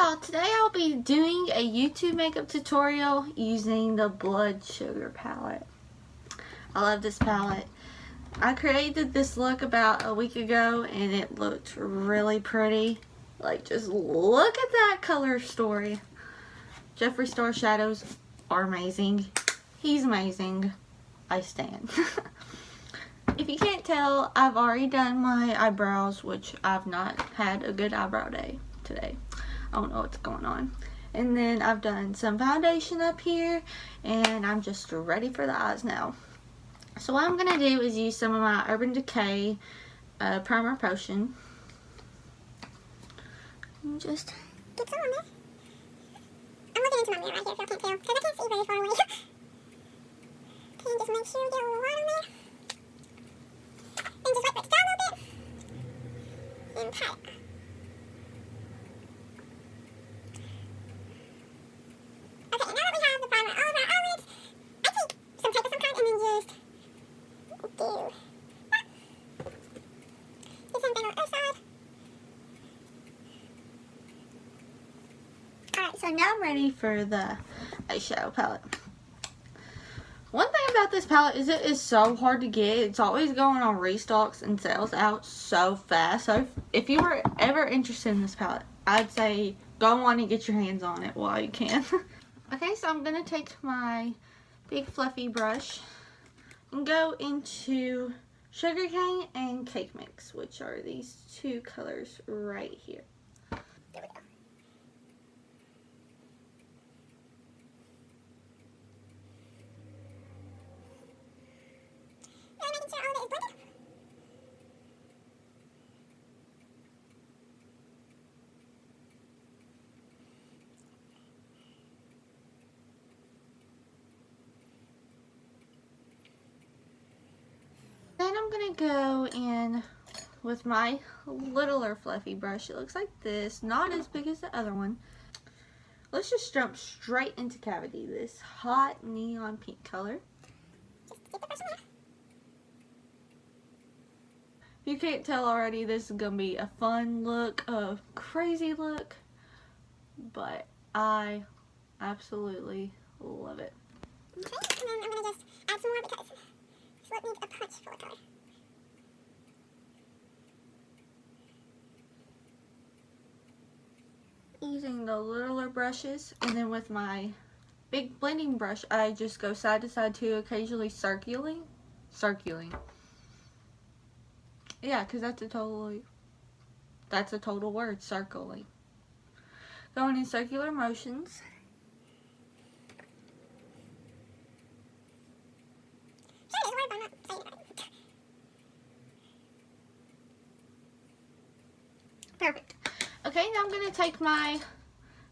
y'all, today I'll be doing a YouTube makeup tutorial using the Blood Sugar palette. I love this palette. I created this look about a week ago and it looked really pretty. Like, just look at that color story. Jeffree Star shadows are amazing. He's amazing. I stand. If you can't tell, I've already done my eyebrows, which I've not had a good eyebrow day today. I don't know what's going on. And then I've done some foundation up here, and I'm just ready for the eyes now. So what I'm going to do is use some of my Urban Decay primer potion. And just get some on there. I'm looking into my mirror right here if y'all can't tell, because I can't see very far away. Okay, just make sure you get a little water on there. And just wipe it down a little bit. And pat it. Okay, now that we have the primer all over our eyelids, I take some tape of some kind and then just do that. Do the same thing on the other side. Alright, so now I'm ready for the eyeshadow palette. One thing about this palette is it is so hard to get. It's always going on restocks and sales out so fast. So if you were ever interested in this palette, I'd say go on and get your hands on it while you can. Okay, so I'm going to take my big fluffy brush and go into Sugarcane and Cake Mix, which are these two colors right here. There we go. Then I'm going to go in with my littler fluffy brush. It looks like this, not as big as the other one. Let's just jump straight into Cavity, this hot neon pink color. Just get the brush on there. If you can't tell already, this is going to be a fun look, a crazy look, but I absolutely love it. Okay, and then I'm going to just add some more because this look needs a punch full of color. Using the littler brushes, and then with my big blending brush, I just go side to side too, occasionally circling. Yeah, because that's a total word, circling. Going in circular motions. Perfect. Okay, now I'm going to take my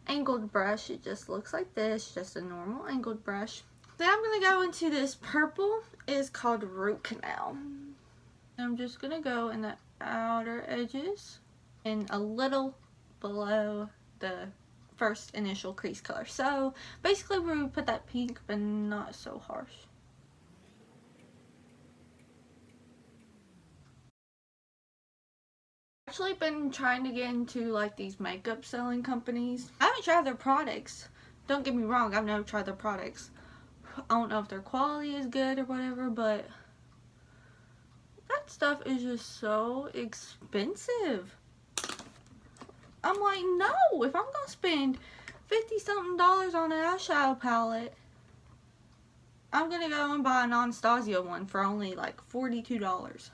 angled brush. It just looks like this, just a normal angled brush. Then I'm going to go into this purple. It's called Root Canal. I'm just going to go in the outer edges and a little below the first initial crease color. So basically we would put that pink, but not so harsh. Actually been trying to get into like these makeup selling companies. I haven't tried their products. Don't get me wrong, I've never tried their products. I don't know if their quality is good or whatever, but that stuff is just so expensive. I'm like, no, if I'm gonna spend $50-something on an eyeshadow palette, I'm gonna go and buy an Anastasia one for only like $42.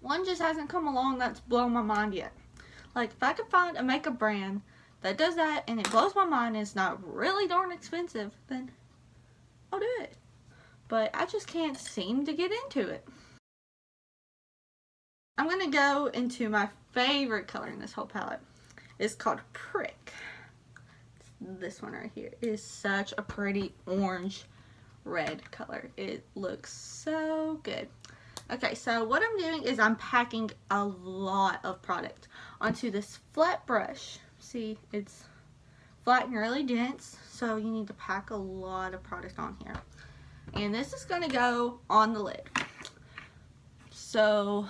One just hasn't come along that's blown my mind yet. Like, if I could find a makeup brand that does that and it blows my mind and it's not really darn expensive, then I'll do it. But I just can't seem to get into it. I'm going to go into my favorite color in this whole palette. It's called Prick. This one right here. It is such a pretty orange red color. It looks so good. Okay, so what I'm doing is I'm packing a lot of product onto this flat brush. See, it's flat and really dense, so you need to pack a lot of product on here. And this is going to go on the lid. So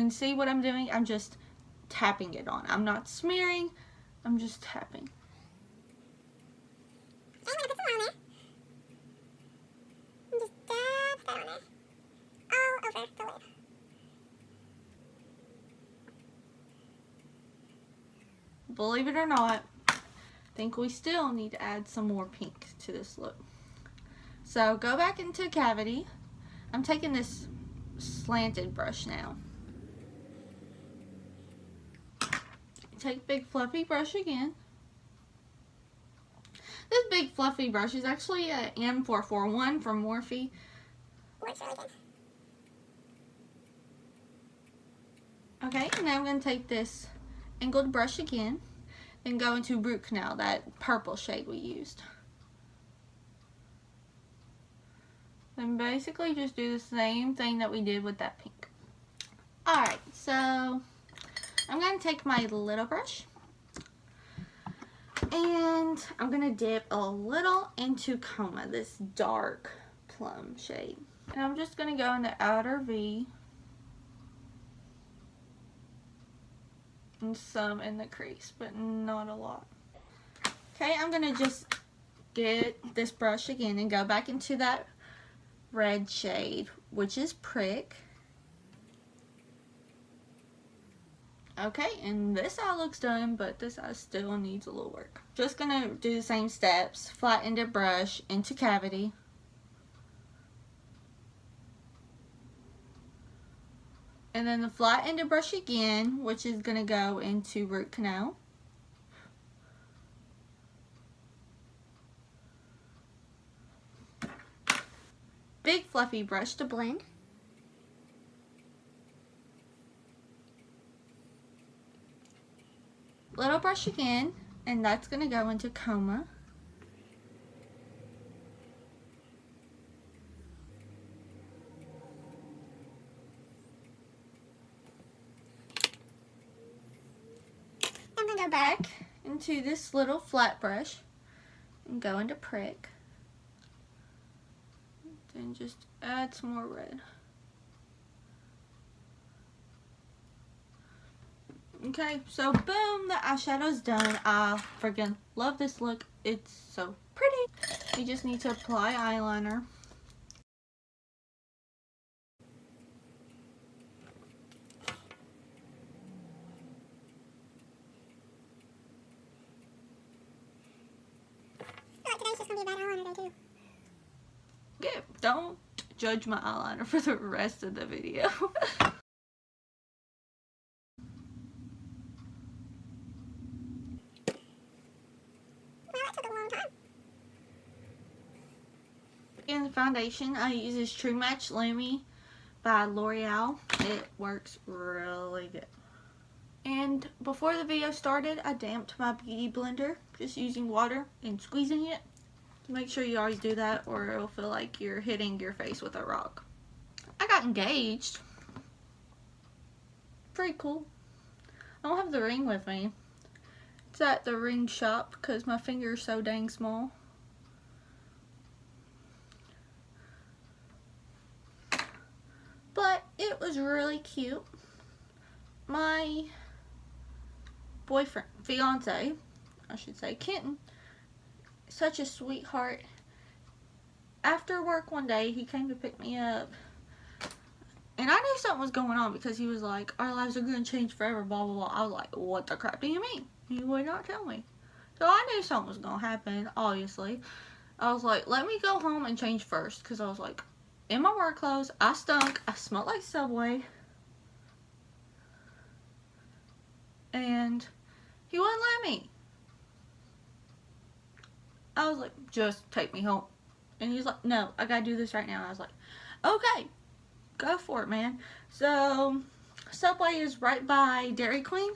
And see what I'm doing? I'm just tapping it on. I'm not smearing, I'm just tapping. I'm gonna put some on there. And just dab that on there. All over the lid. Believe it or not, I think we still need to add some more pink to this look. So go back into cavity. I'm taking this slanted brush now. Take big fluffy brush again. This big fluffy brush is actually a M441 from Morphe. Works really good. Okay, now I'm going to take this angled brush again and go into root canal, that purple shade we used. And basically just do the same thing that we did with that pink. Alright, so I'm going to take my little brush and I'm going to dip a little into Coma, this dark plum shade. And I'm just going to go in the outer V and some in the crease, but not a lot. Okay, I'm going to just get this brush again and go back into that red shade, which is Prick. Okay, and this eye looks done, but this eye still needs a little work. Just gonna do the same steps. Flat-ended brush into cavity. And then the flat-ended brush again, which is gonna go into root canal. Big fluffy brush to blend. Little brush again, and that's going to go into Coma. I'm gonna go Back into this little flat brush and go into Prick. Then just add some more red. Okay, so boom, the eyeshadow's done. I freaking love this look. It's so pretty. You just need to apply eyeliner. I feel like today's just gonna be a bad eyeliner day too. Yeah, don't judge my eyeliner for the rest of the video. In the foundation, I use this True Match Lumi by L'Oreal. It works really good. And before the video started, I damped my beauty blender just using water and squeezing it. Make sure you always do that or it'll feel like you're hitting your face with a rock. I got engaged. Pretty cool. I don't have the ring with me. It's at the ring shop because my finger is so dang small. But it was really cute. My boyfriend, fiance, I should say, Kenton, such a sweetheart. After work one day, he came to pick me up. And I knew something was going on because he was like, our lives are going to change forever, blah, blah, blah. I was like, what the crap do you mean? He would not tell me. So I knew something was going to happen, obviously. I was like, let me go home and change first. Because I was like, in my work clothes, I stunk, I smelled like Subway. And he wouldn't let me. I was like, just take me home. And he's like, no, I gotta do this right now. And I was like, okay, go for it, man. So, Subway is right by Dairy Queen.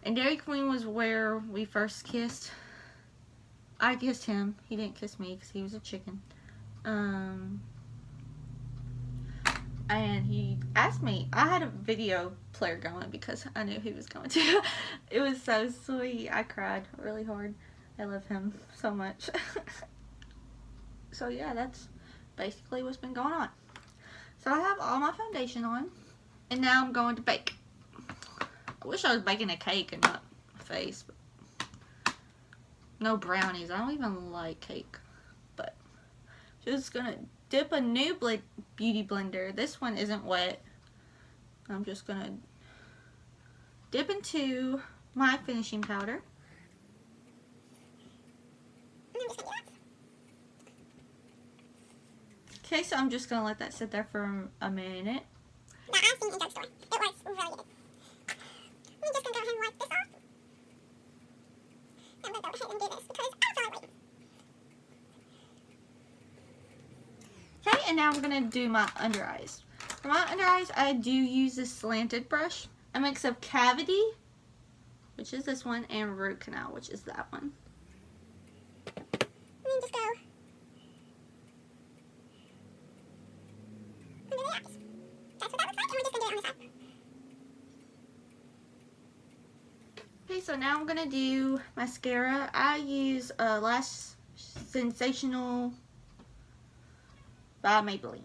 And Dairy Queen was where we first kissed. I kissed him. He didn't kiss me because he was a chicken. And he asked me. I had a video player going because I knew he was going to. It was so sweet. I cried really hard. I love him so much. So yeah, that's basically what's been going on. So I have all my foundation on. And now I'm going to bake. I wish I was baking a cake and not a face. But no brownies. I don't even like cake. But just gonna dip a new beauty blender. This one isn't wet. I'm just gonna dip into my finishing powder. Okay, so I'm just gonna let that sit there for a minute. Now I've seen it in drugstore. It works really good. I'm just gonna go ahead and wipe this off. I'm gonna go ahead and do this because I don't feel like waiting. Okay, and now I'm gonna do my under eyes. For my under eyes, I do use this slanted brush. A mix of cavity, which is this one, and root canal, which is that one. And then just go under the eyes. That's what that looks like, and we're just gonna do it on the side. Okay, so now I'm gonna do mascara. I use Lash Sensational by Maybelline.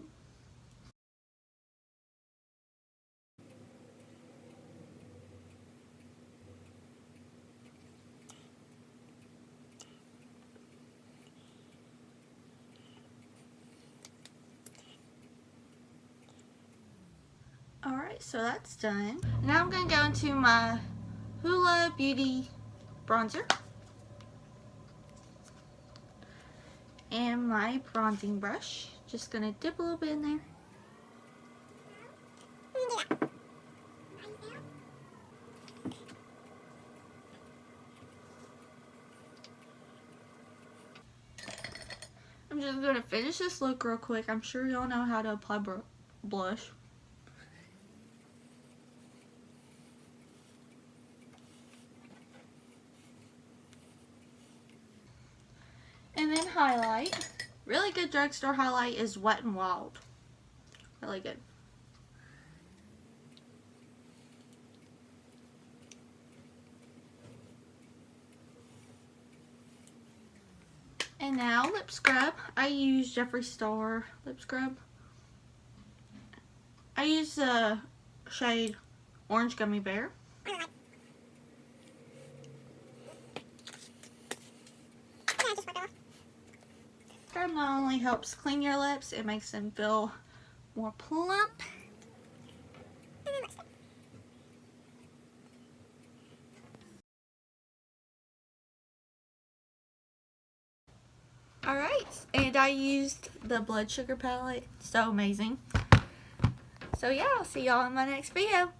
Alright, so that's done. Now I'm going to go into my Hoola Beauty bronzer and my bronzing brush. Just going to dip a little bit in there. And then do that. I'm just going to finish this look real quick. I'm sure y'all know how to apply blush. And then highlight. Really good drugstore highlight is Wet n Wild. Really good. And now lip scrub. I use Jeffree Star lip scrub. I use the shade Orange Gummy Bear. Scrub not only helps clean your lips, it makes them feel more plump. Alright, and I used the Blood Sugar palette. So amazing. So yeah, I'll see y'all in my next video.